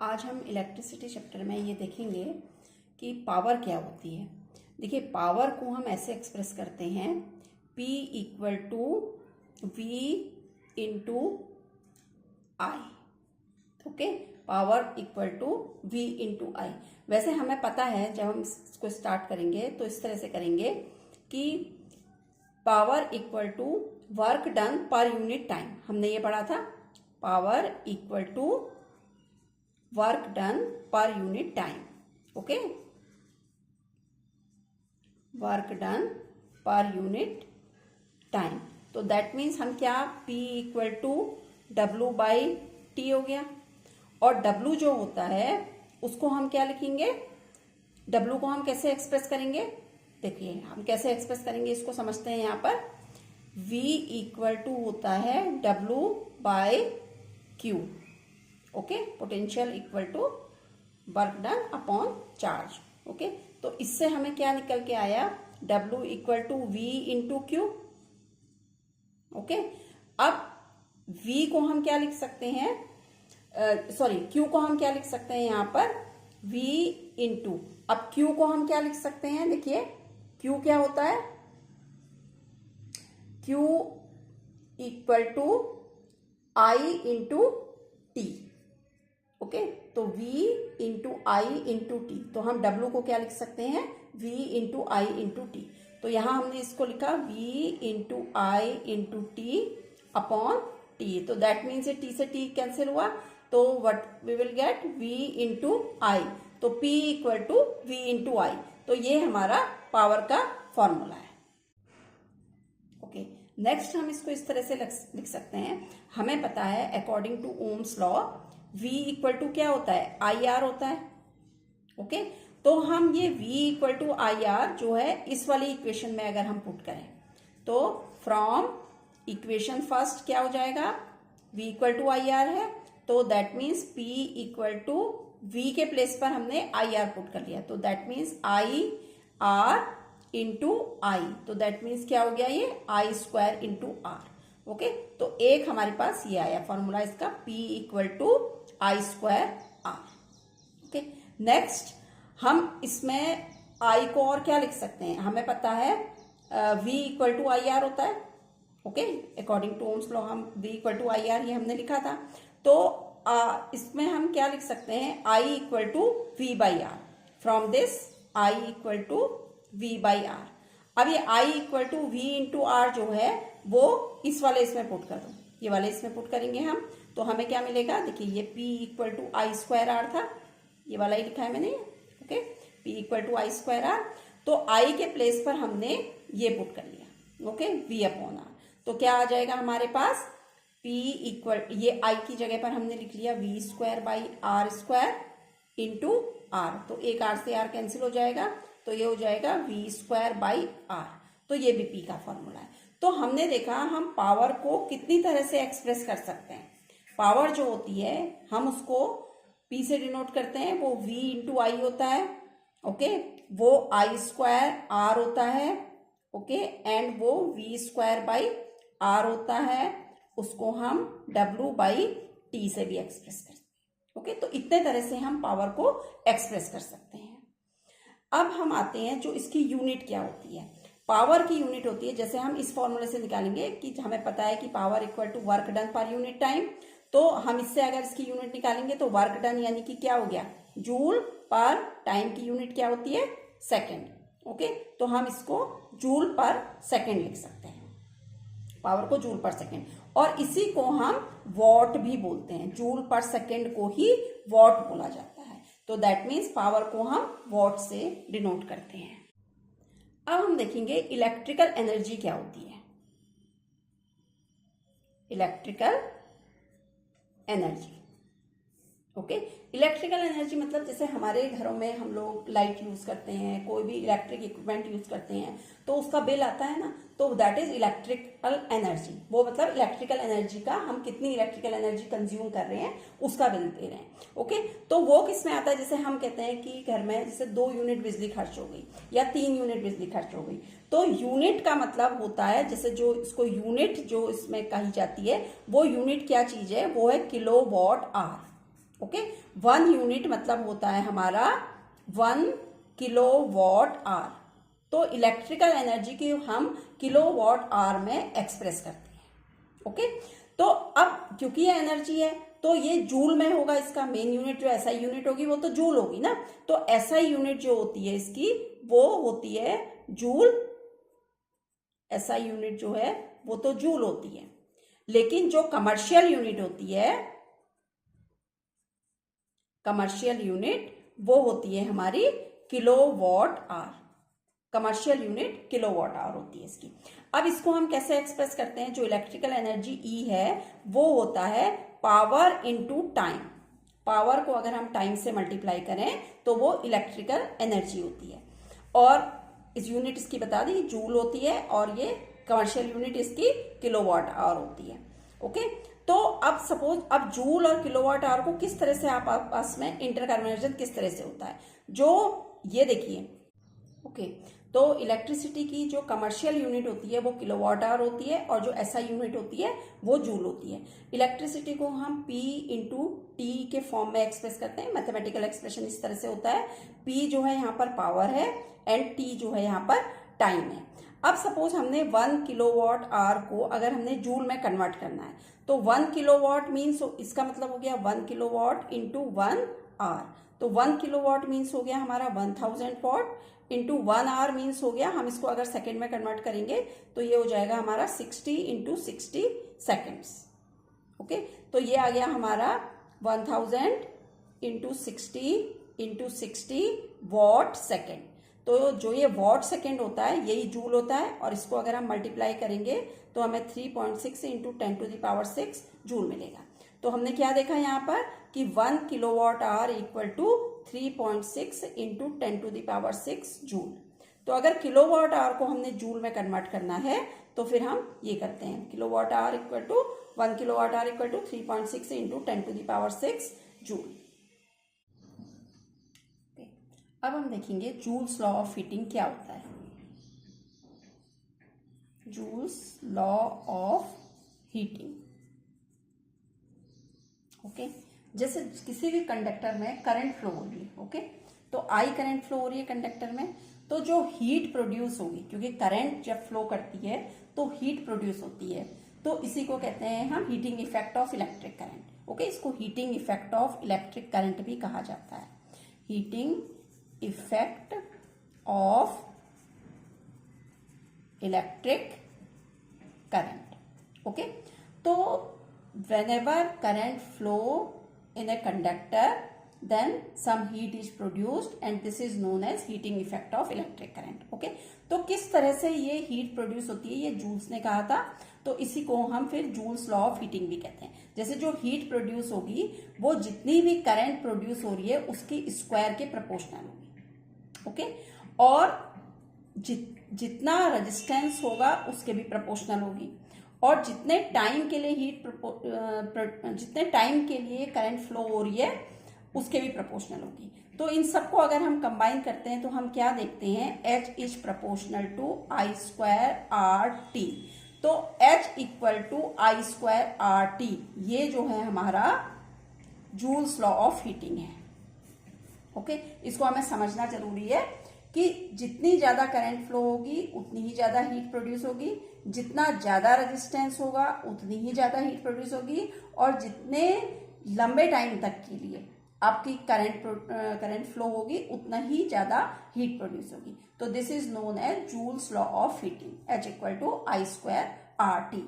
आज हम electricity chapter में ये देखेंगे कि पावर क्या होती है। देखिए, पावर को हम ऐसे एक्सप्रेस करते हैं P equal to V into I. Okay, power equal to V into I. वैसे हमें पता है जब हम इसको स्टार्ट करेंगे तो इस तरह से करेंगे कि power equal to work done पर यूनिट टाइम। हमने ये पढ़ा था, power equal to work done पर unit time. Okay, work done पर यूनिट टाइम। तो दैट मीन्स हम क्या, P equal to W by T हो गया। और W जो होता है उसको हम क्या लिखेंगे, W को हम कैसे एक्सप्रेस करेंगे, देखिए हम कैसे एक्सप्रेस करेंगे इसको समझते हैं। यहाँ पर V इक्वल टू होता है W बाय Q। Okay, potential equal to work done upon charge. Okay, तो इससे हमें क्या निकल के आया, W equal to V into Q. Okay, अब V को हम क्या लिख सकते हैं, Q को हम क्या लिख सकते हैं यहाँ पर, V इंटू, अब Q को हम क्या लिख सकते हैं, देखिए Q क्या होता है, Q equal to I into T. Okay, तो V into I into T. तो हम W को क्या लिख सकते हैं, V into I into T. तो यहां हमने इसको लिखा V into I into T upon T. तो दैट मीन्स टी से टी कैंसिल हुआ, तो what we will get, V into I. तो P equal to V into I. तो ये हमारा पावर का फॉर्मूला है। ओके, नेक्स्ट हम इसको इस तरह से लिख सकते हैं। हमें पता है according to Ohm's law V equal to क्या होता है, आई आर होता है। ओके, तो हम ये V equal to I R जो है इस वाली इक्वेशन में अगर हम पुट करें तो फ्रॉम इक्वेशन फर्स्ट क्या हो जाएगा, V equal to I R है, तो that means P equal to V के प्लेस पर हमने आई आर पुट कर लिया। तो that means I R into I. तो दैट मीन्स क्या हो गया, ये I square into R. Okay, तो एक हमारे पास ये आया फॉर्मूला इसका, P equal to I square R. Okay, next हम इसमें I को और क्या लिख सकते हैं, हमें पता है V equal to I R होता है। Okay, according to Ohm's law हम V equal to I R ये हमने लिखा था। तो इसमें हम क्या लिख सकते हैं, I equal to V by R. From this I equal to V by R. अब ये I equal to V into R जो है वो इस वाले इसमें पुट कर दो, ये वाले इसमें पुट करेंगे हम, तो हमें क्या मिलेगा, देखिए ये P equal to I square R था, ये वाला ही लिखा है मैंने। Okay, P equal to I square R. तो I के प्लेस पर हमने ये पुट कर लिया। Okay, V upon R. तो क्या आ जाएगा हमारे पास, P इक्वल, ये I की जगह पर हमने लिख लिया V square by R square into R. तो एक आर से आर कैंसिल हो जाएगा, तो ये हो जाएगा V स्क्वायर बाई आर। तो ये भी P का फॉर्मूला है। तो हमने देखा हम पावर को कितनी तरह से एक्सप्रेस कर सकते हैं। पावर जो होती है हम उसको P से डिनोट करते हैं, वो V इंटू आई होता है। ओके, वो आई स्क्वायर आर होता है। ओके, एंड वो V स्क्वायर बाई आर होता है, उसको हम W बाई टी से भी एक्सप्रेस करते हैं। ओके, तो इतने तरह से हम पावर को एक्सप्रेस कर सकते हैं। अब हम आते हैं जो इसकी यूनिट क्या होती है। पावर की यूनिट होती है, जैसे हम इस फॉर्मूले से निकालेंगे कि हमें पता है कि power equal to work done पर यूनिट टाइम। तो हम इससे अगर इसकी यूनिट निकालेंगे तो वर्क डन यानी कि क्या हो गया, जूल पर टाइम की यूनिट क्या होती है, सेकेंड। ओके, तो हम इसको जूल पर सेकेंड लिख सकते हैं, पावर को जूल पर सेकेंड। और इसी को हम वॉट भी बोलते हैं, जूल पर सेकेंड को ही वॉट बोला जाता है। तो दैट मीन्स पावर को हम वॉट से डिनोट करते हैं। अब हम देखेंगे इलेक्ट्रिकल एनर्जी क्या होती है। Electrical energy, okay, electrical energy मतलब जैसे हमारे घरों में हम लोग लाइट यूज करते हैं, कोई भी इलेक्ट्रिक इक्विपमेंट यूज करते हैं, तो उसका बिल आता है ना, तो दैट इज इलेक्ट्रिकल एनर्जी। वो मतलब इलेक्ट्रिकल एनर्जी का, हम कितनी इलेक्ट्रिकल एनर्जी कंज्यूम कर रहे हैं उसका बिल दे रहे हैं। ओके, तो वो किस में आता है, जैसे हम कहते हैं कि घर में जैसे 2 यूनिट बिजली खर्च हो गई या 3 यूनिट बिजली खर्च हो गई, तो यूनिट का मतलब होता है, जैसे जो इसको यूनिट जो इसमें कही जाती है, वो यूनिट क्या चीज है, वो है किलोवाट आवर। ओके, 1 यूनिट मतलब होता है हमारा 1 किलोवाट आवर। तो इलेक्ट्रिकल एनर्जी की हम किलोवाट आवर में एक्सप्रेस करते हैं। ओके, तो अब क्योंकि ये एनर्जी है तो ये जूल में होगा, इसका मेन यूनिट जो एसआई यूनिट होगी वो तो जूल होगी ना। तो एसआई यूनिट जो होती है इसकी वो होती है जूल। एसआई यूनिट जो है वो तो जूल होती है, लेकिन जो कमर्शियल यूनिट होती है, कमर्शियल यूनिट वो होती है हमारी kilowatt hour. Commercial unit kilowatt hour होती है इसकी। अब इसको हम कैसे एक्सप्रेस करते हैं? जो इलेक्ट्रिकल एनर्जी ई है वो होता है पावर इनटू टाइम। पावर को अगर हम टाइम से मल्टीप्लाई करें तो वो इलेक्ट्रिकल एनर्जी होती है। और इस यूनिट इसकी बता दी जूल होती है, और ये कमर्शियल यूनिट इसकी किलोवाट आवर होती है। ओके, तो अब सपोज अब जूल और किलोवाट आवर को किस तरह से आप आपस में इंटर कन्वर्जन किस तरह से होता है, जो ये देखिए। ओके, तो इलेक्ट्रिसिटी की जो कमर्शियल यूनिट होती है वो किलोवाट आवर होती है, और जो एसआई यूनिट होती है वो जूल होती है। इलेक्ट्रिसिटी को हम P इंटू टी के फॉर्म में एक्सप्रेस करते हैं। मैथमेटिकल एक्सप्रेशन इस तरह से होता है, P जो है यहाँ पर पावर है एंड T जो है यहाँ पर टाइम है। अब सपोज हमने 1 किलोवाट आवर को अगर हमने जूल में कन्वर्ट करना है, तो 1 किलोवाट मीन्स इसका मतलब हो गया 1 किलोवाट इंटू 1 आवर। तो 1 किलोवाट मीन्स हो गया हमारा 1000 वॉट इंटू 1 आवर मीन्स हो गया, हम इसको अगर सेकेंड में कन्वर्ट करेंगे तो ये हो जाएगा हमारा 60 इंटू 60 सेकेंड्स। ओके, तो ये आ गया हमारा 1000 इंटू 60 वॉट सेकेंड। तो जो ये वॉट सेकेंड होता है यही जूल होता है, और इसको अगर हम मल्टीप्लाई करेंगे तो हमें 3.6 इंटू 10⁶ जूल मिलेगा। तो हमने क्या देखा यहाँ पर कि 1 kilowatt hour equal to 3.6 into 10⁶ joule. तो अगर किलोवाट आवर को हमने जूल में कन्वर्ट करना है तो फिर हम ये करते हैं, kilowatt hour equal to 1 kilowatt hour equal to 3.6 into 10⁶ joule. अब हम देखेंगे जूल्स लॉ ऑफ हीटिंग क्या होता है। Joules law of heating. Okay, जैसे किसी भी कंडक्टर में करंट फ्लो हो रही है, ओके, तो आई करंट फ्लो हो रही है कंडक्टर में, तो जो हीट प्रोड्यूस होगी, क्योंकि करंट जब फ्लो करती है तो हीट प्रोड्यूस होती है, तो इसी को कहते हैं हम heating effect of electric current. Okay, इसको heating effect of electric current भी कहा जाता है। Heating effect of electric current. Okay, तो whenever current flow in a conductor, then some heat is produced and this is known as heating effect of electric current. Okay, तो किस तरह से ये हीट प्रोड्यूस होती है ये जूल्स ने कहा था, तो इसी को हम फिर जूल्स लॉ ऑफ हीटिंग भी कहते हैं। जैसे जो हीट प्रोड्यूस होगी वो जितनी भी करंट प्रोड्यूस हो रही है उसकी स्क्वायर के प्रोपोर्शनल होगी। ओके, और जितना रेजिस्टेंस होगा उसके भी प्रोपोर्शनल होगी, और जितने टाइम के लिए जितने टाइम के लिए करंट फ्लो हो रही है उसके भी प्रोपोर्शनल होगी। तो इन सबको अगर हम कंबाइन करते हैं तो हम क्या देखते हैं, H is proportional to I square RT। तो H equal to I square RT, ये जो है हमारा जूल्स लॉ ऑफ हीटिंग है। ओके, इसको हमें समझना जरूरी है कि जितनी ज्यादा करंट फ्लो होगी उतनी ही ज्यादा हीट प्रोड्यूस होगी, जितना ज्यादा रेजिस्टेंस होगा उतनी ही ज्यादा हीट प्रोड्यूस होगी, और जितने लंबे टाइम तक के लिए आपकी करंट फ्लो होगी उतना ही ज्यादा हीट प्रोड्यूस होगी। तो this is known as Joule's law of heating, H equal to I square RT।